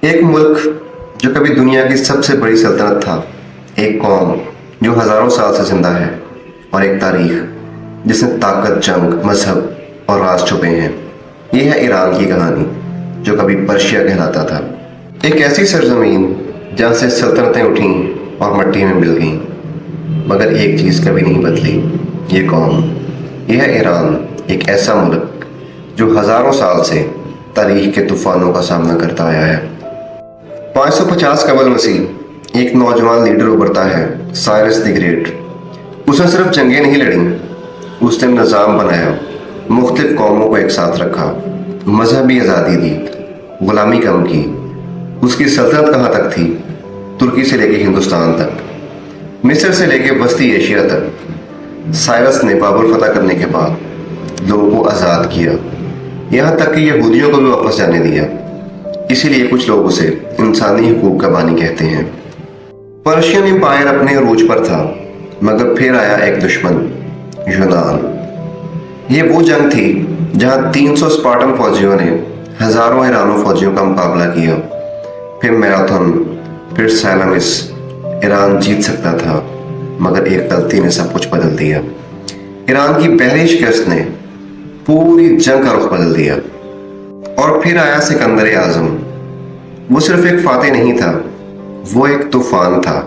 ایک ملک جو کبھی دنیا کی سب سے بڑی سلطنت تھا، ایک قوم جو ہزاروں سال سے زندہ ہے، اور ایک تاریخ جس میں طاقت، جنگ، مذہب اور راز چھپے ہیں۔ یہ ہے ایران کی کہانی، جو کبھی پرشیا کہلاتا تھا۔ ایک ایسی سرزمین جہاں سے سلطنتیں اٹھیں اور مٹی میں مل گئیں، مگر ایک چیز کبھی نہیں بدلی، یہ قوم۔ یہ ہے ایران، ایک ایسا ملک جو ہزاروں سال سے تاریخ کے طوفانوں کا سامنا کرتا آیا ہے۔ 550 قبل مسیح ایک نوجوان لیڈر ابھرتا ہے، سائرس دی گریٹ۔ اس نے صرف جنگیں نہیں لڑیں، اس نے نظام بنایا، مختلف قوموں کو ایک ساتھ رکھا، مذہبی آزادی دی، غلامی کم کی۔ اس کی سلطنت کہاں تک تھی؟ ترکی سے لے کے ہندوستان تک، مصر سے لے کے وسطی ایشیا تک۔ سائرس نے بابل فتح کرنے کے بعد لوگوں کو آزاد کیا، یہاں تک کہ یہودیوں کو بھی واپس جانے دیا۔ اسی لیے کچھ لوگ اسے انسانی حقوق کا بانی کہتے ہیں۔ پرشین امپائر اپنے عروج پر تھا، مگر پھر آیا ایک دشمن، یونان۔ یہ وہ جنگ تھی جہاں 300 اسپارٹن فوجیوں نے ہزاروں ایرانو فوجیوں کا مقابلہ کیا۔ پھر میراتھن، پھر سیلمس۔ ایران جیت سکتا تھا، مگر ایک غلطی نے سب کچھ بدل دیا۔ ایران کی پہلی شکست نے پوری جنگ کا رخ بدل دیا۔ اور پھر آیا سکندر اعظم۔ وہ صرف ایک فاتح نہیں تھا، وہ ایک طوفان تھا۔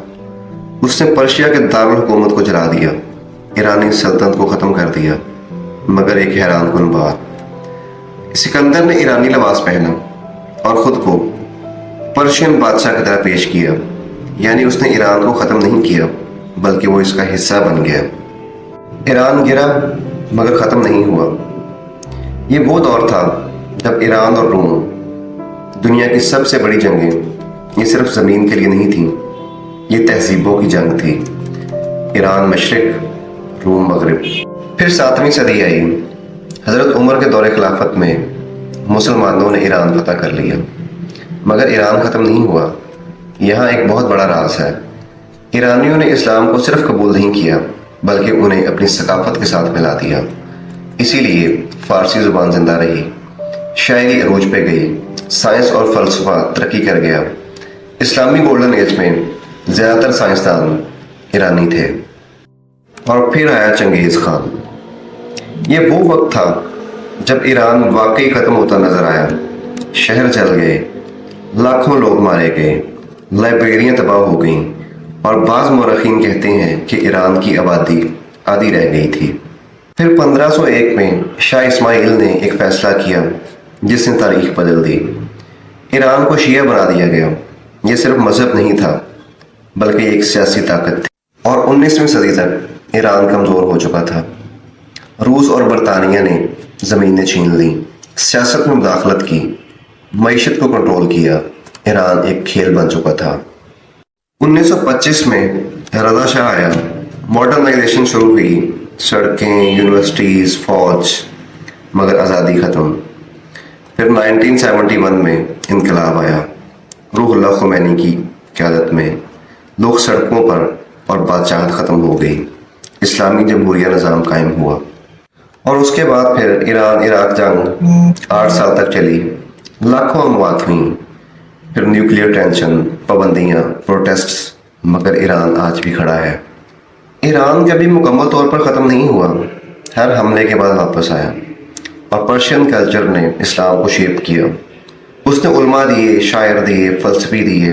اس نے پرشیا کے دارالحکومت کو جلا دیا، ایرانی سلطنت کو ختم کر دیا۔ مگر ایک حیران کن بات، سکندر نے ایرانی لباس پہنا اور خود کو پرشین بادشاہ کی طرح پیش کیا۔ یعنی اس نے ایران کو ختم نہیں کیا، بلکہ وہ اس کا حصہ بن گیا۔ ایران گرا، مگر ختم نہیں ہوا۔ یہ وہ دور تھا جب ایران اور روم، دنیا کی سب سے بڑی جنگیں، یہ صرف زمین کے لیے نہیں تھیں، یہ تہذیبوں کی جنگ تھی۔ ایران مشرق، روم مغرب۔ پھر 7ویں صدی آئی۔ حضرت عمر کے دور خلافت میں مسلمانوں نے ایران فتح کر لیا، مگر ایران ختم نہیں ہوا۔ یہاں ایک بہت بڑا راز ہے۔ ایرانیوں نے اسلام کو صرف قبول نہیں کیا، بلکہ انہیں اپنی ثقافت کے ساتھ ملا دیا۔ اسی لیے فارسی زبان زندہ رہی، شاعری عروج پہ گئی، سائنس اور فلسفہ ترقی کر گیا۔ اسلامی گولڈن ایج میں زیادہ تر سائنسدان ایرانی تھے۔ اور پھر آیا چنگیز خان۔ یہ وہ وقت تھا جب ایران واقعی ختم ہوتا نظر آیا۔ شہر جل گئے، لاکھوں لوگ مارے گئے، لائبریریاں تباہ ہو گئیں، اور بعض مورخین کہتے ہیں کہ ایران کی آبادی آدھی رہ گئی تھی۔ پھر 1501 میں شاہ اسماعیل نے ایک فیصلہ کیا جس نے تاریخ بدل دی۔ ایران کو شیعہ بنا دیا گیا۔ یہ صرف مذہب نہیں تھا، بلکہ ایک سیاسی طاقت تھی۔ اور 19ویں صدی تک ایران کمزور ہو چکا تھا۔ روس اور برطانیہ نے زمینیں چھین لیں، سیاست میں مداخلت کی، معیشت کو کنٹرول کیا۔ ایران ایک کھیل بن چکا تھا۔ 1925 میں رضا شاہ آیا، ماڈرنائزیشن شروع ہوئی، سڑکیں، یونیورسٹیز، فوج، مگر آزادی ختم۔ پھر 1971 میں انقلاب آیا، روح اللہ خمینی کی قیادت میں۔ لوگ سڑکوں پر اور بادشاہت ختم ہو گئی، اسلامی جمہوریہ نظام قائم ہوا۔ اور اس کے بعد پھر ایران عراق جنگ 8 سال تک چلی، لاکھوں اموات ہوئیں۔ پھر نیوکلیئر ٹینشن، پابندیاں، پروٹیسٹس، مگر ایران آج بھی کھڑا ہے۔ ایران کبھی مکمل طور پر ختم نہیں ہوا، ہر حملے کے بعد واپس آیا، اور پرشین کلچر نے اسلام کو شیپ کیا۔ اس نے علماء دیے، شاعر دیے، فلسفی دیے۔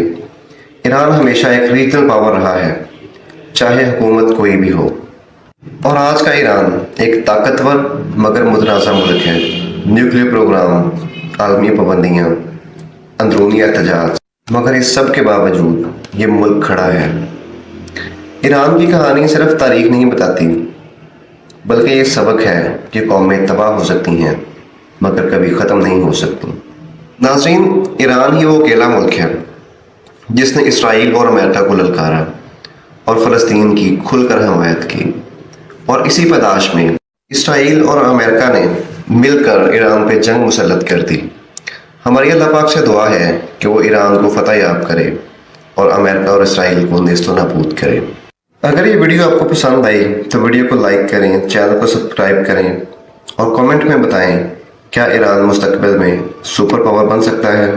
ایران ہمیشہ ایک ریجنل پاور رہا ہے، چاہے حکومت کوئی بھی ہو۔ اور آج کا ایران ایک طاقتور مگر متنازع ملک ہے۔ نیوکلیئر پروگرام، عالمی پابندیاں، اندرونی احتجاج، مگر اس سب کے باوجود یہ ملک کھڑا ہے۔ ایران کی کہانی صرف تاریخ نہیں بتاتی، بلکہ یہ سبق ہے کہ قومیں تباہ ہو سکتی ہیں، مگر کبھی ختم نہیں ہو سکتی۔ ناظرین، ایران ہی وہ اکیلا ملک ہے جس نے اسرائیل اور امریکہ کو للکارا اور فلسطین کی کھل کر حمایت کی۔ اور اسی پداش میں اسرائیل اور امریکہ نے مل کر ایران پہ جنگ مسلط کر دی۔ ہماری اللہ پاک سے دعا ہے کہ وہ ایران کو فتح یاب کرے اور امریکہ اور اسرائیل کو نیست و نابود کرے۔ اگر یہ ویڈیو آپ کو پسند آئی تو ویڈیو کو لائک کریں، چینل کو سبسکرائب کریں، اور کامنٹ میں بتائیں کیا ایران مستقبل میں سپر پاور بن سکتا ہے۔